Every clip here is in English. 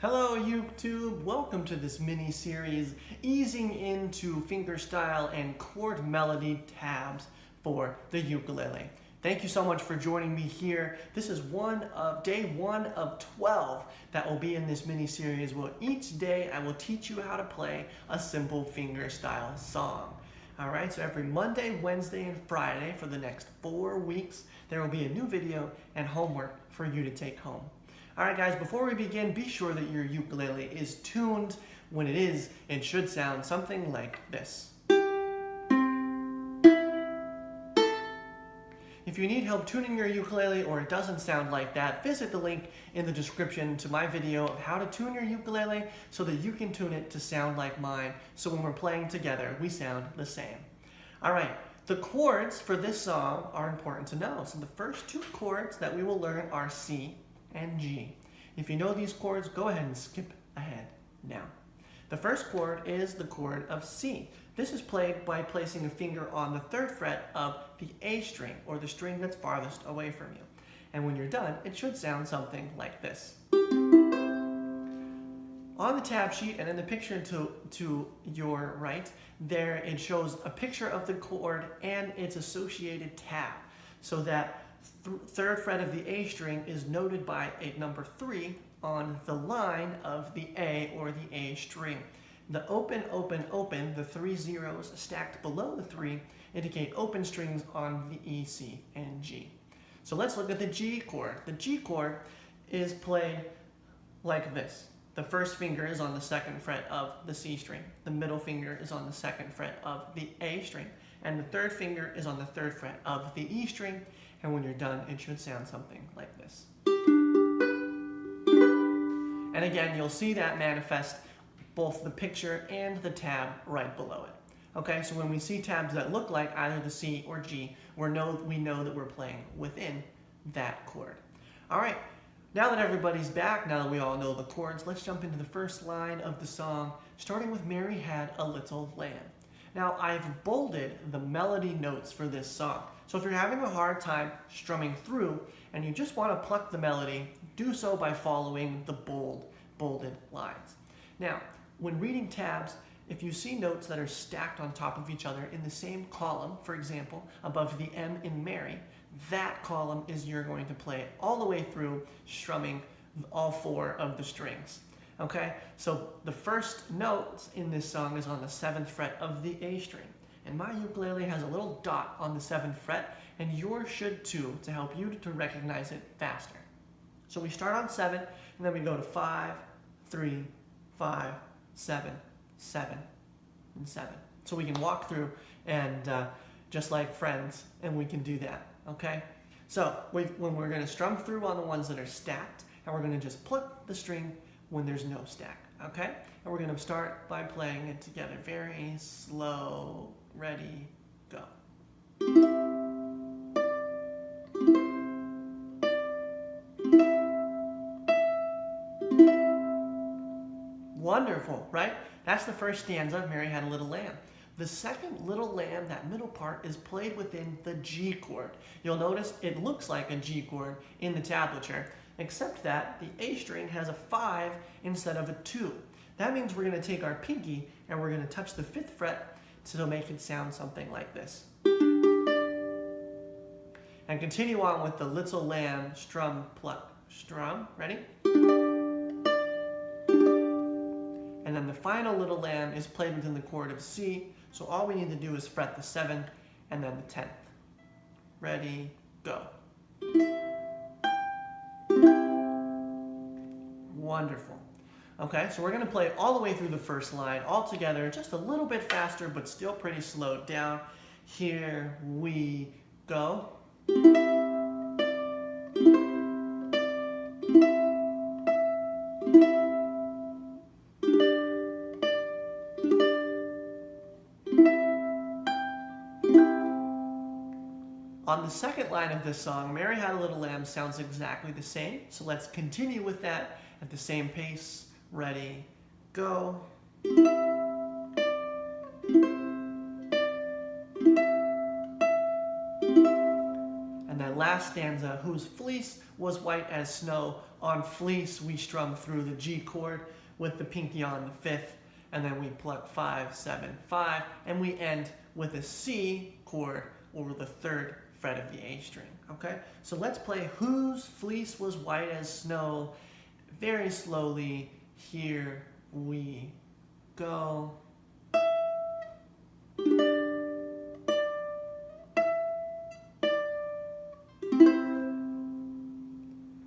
Hello YouTube, welcome to this mini-series easing into fingerstyle and chord melody tabs for the ukulele. Thank you so much for joining me here. This is day one of 12 that will be in this mini-series where each day I will teach you how to play a simple fingerstyle song. Alright, so every Monday, Wednesday, and Friday for the next 4 weeks, there will be a new video and homework for you to take home. Alright guys, before we begin, be sure that your ukulele is tuned. When it is, it should sound something like this. If you need help tuning your ukulele or it doesn't sound like that, visit the link in the description to my video of how to tune your ukulele so that you can tune it to sound like mine, so when we're playing together, we sound the same. Alright, the chords for this song are important to know. So the first two chords that we will learn are C and G. If you know these chords, go ahead and skip ahead now. The first chord is the chord of C. This is played by placing a finger on the 3rd fret of the A string, or the string that's farthest away from you. And when you're done, it should sound something like this. On the tab sheet and in the picture to your right, there it shows a picture of the chord and its associated tab, so that 3rd fret of the A string is noted by a number 3 on the line of the A or the A string. The open, open, open, the 3 zeros stacked below the 3 indicate open strings on the E, C, and G. So let's look at the G chord. The G chord is played like this. The first finger is on the 2nd fret of the C string. The middle finger is on the 2nd fret of the A string. And the 3rd finger is on the 3rd fret of the E string. And when you're done, it should sound something like this. And again, you'll see that manifest both the picture and the tab right below it. Okay, so when we see tabs that look like either the C or G, we know that we're playing within that chord. All right, now that everybody's back, now that we all know the chords, let's jump into the first line of the song, starting with Mary Had a Little Lamb. Now, I've bolded the melody notes for this song. So if you're having a hard time strumming through and you just want to pluck the melody, do so by following the bolded lines. Now, when reading tabs, if you see notes that are stacked on top of each other in the same column, for example, above the M in Mary, that column is you're going to play all the way through, strumming all 4 of the strings. Okay, so the first note in this song is on the 7th fret of the A string. And my ukulele has a little dot on the 7th fret, and yours should too, to help you to recognize it faster. So we start on 7, and then we go to 5, 3, 5, 7, 7, and 7. So we can walk through and just like friends, and we can do that, okay? So when we're going to strum through on the ones that are stacked, and we're going to just pluck the string when there's no stack, okay? And we're going to start by playing it together. Very slow, ready, go. Wonderful, right? That's the first stanza of Mary Had a Little Lamb. The second little lamb, that middle part, is played within the G chord. You'll notice it looks like a G chord in the tablature, except that the A string has a 5 instead of a 2. That means we're going to take our pinky and we're going to touch the 5th fret to make it sound something like this. And continue on with the little lamb, strum, pluck, strum. Ready? And then the final little lamb is played within the chord of C, so all we need to do is fret the 7th and then the 10th. Ready, go. Wonderful. Okay, so we're going to play all the way through the first line all together, just a little bit faster, but still pretty slowed down. Here we go. On the second line of this song, Mary Had a Little Lamb sounds exactly the same. So let's continue with that at the same pace. Ready, go. And that last stanza, whose fleece was white as snow, On fleece, we strum through the G chord with the pinky on the 5th, and then we pluck 5, 7, 5, and we end with a C chord over the 3rd fret of the A string, okay? So let's play Whose Fleece Was White as Snow very slowly. Here we go.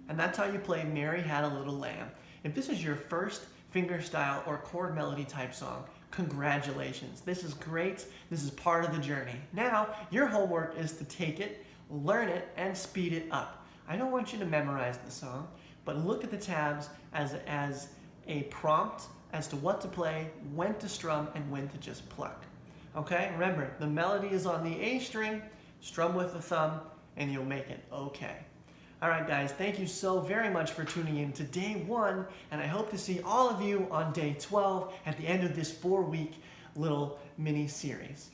And that's how you play Mary Had a Little Lamb. If this is your first fingerstyle or chord melody type song, congratulations. This is great. This is part of the journey. Now, your homework is to take it, learn it, and speed it up. I don't want you to memorize the song, but look at the tabs as a prompt as to what to play, when to strum, and when to just pluck. Okay? Remember, the melody is on the A string, strum with the thumb, and you'll make it okay. All right, guys, thank you so very much for tuning in to day 1, and I hope to see all of you on day 12 at the end of this 4-week little mini series.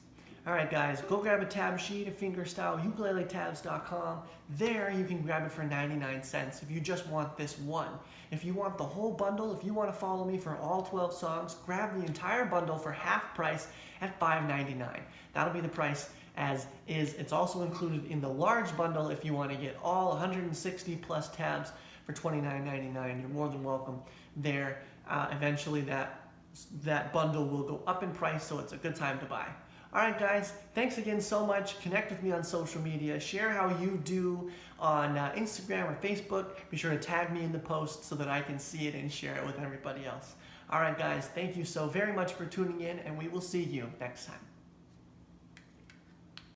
All right, guys, go grab a tab sheet at Fingerstyle, ukuleletabs.com. There you can grab it for 99 cents if you just want this one. If you want the whole bundle, if you want to follow me for all 12 songs, grab the entire bundle for half price at $5.99. That'll be the price as is. It's also included in the large bundle if you want to get all 160 plus tabs for $29.99. You're more than welcome there. Eventually that bundle will go up in price, so it's a good time to buy. All right, guys, thanks again so much. Connect with me on social media. Share how you do on Instagram or Facebook. Be sure to tag me in the post so that I can see it and share it with everybody else. All right, guys, thank you so very much for tuning in, and we will see you next time.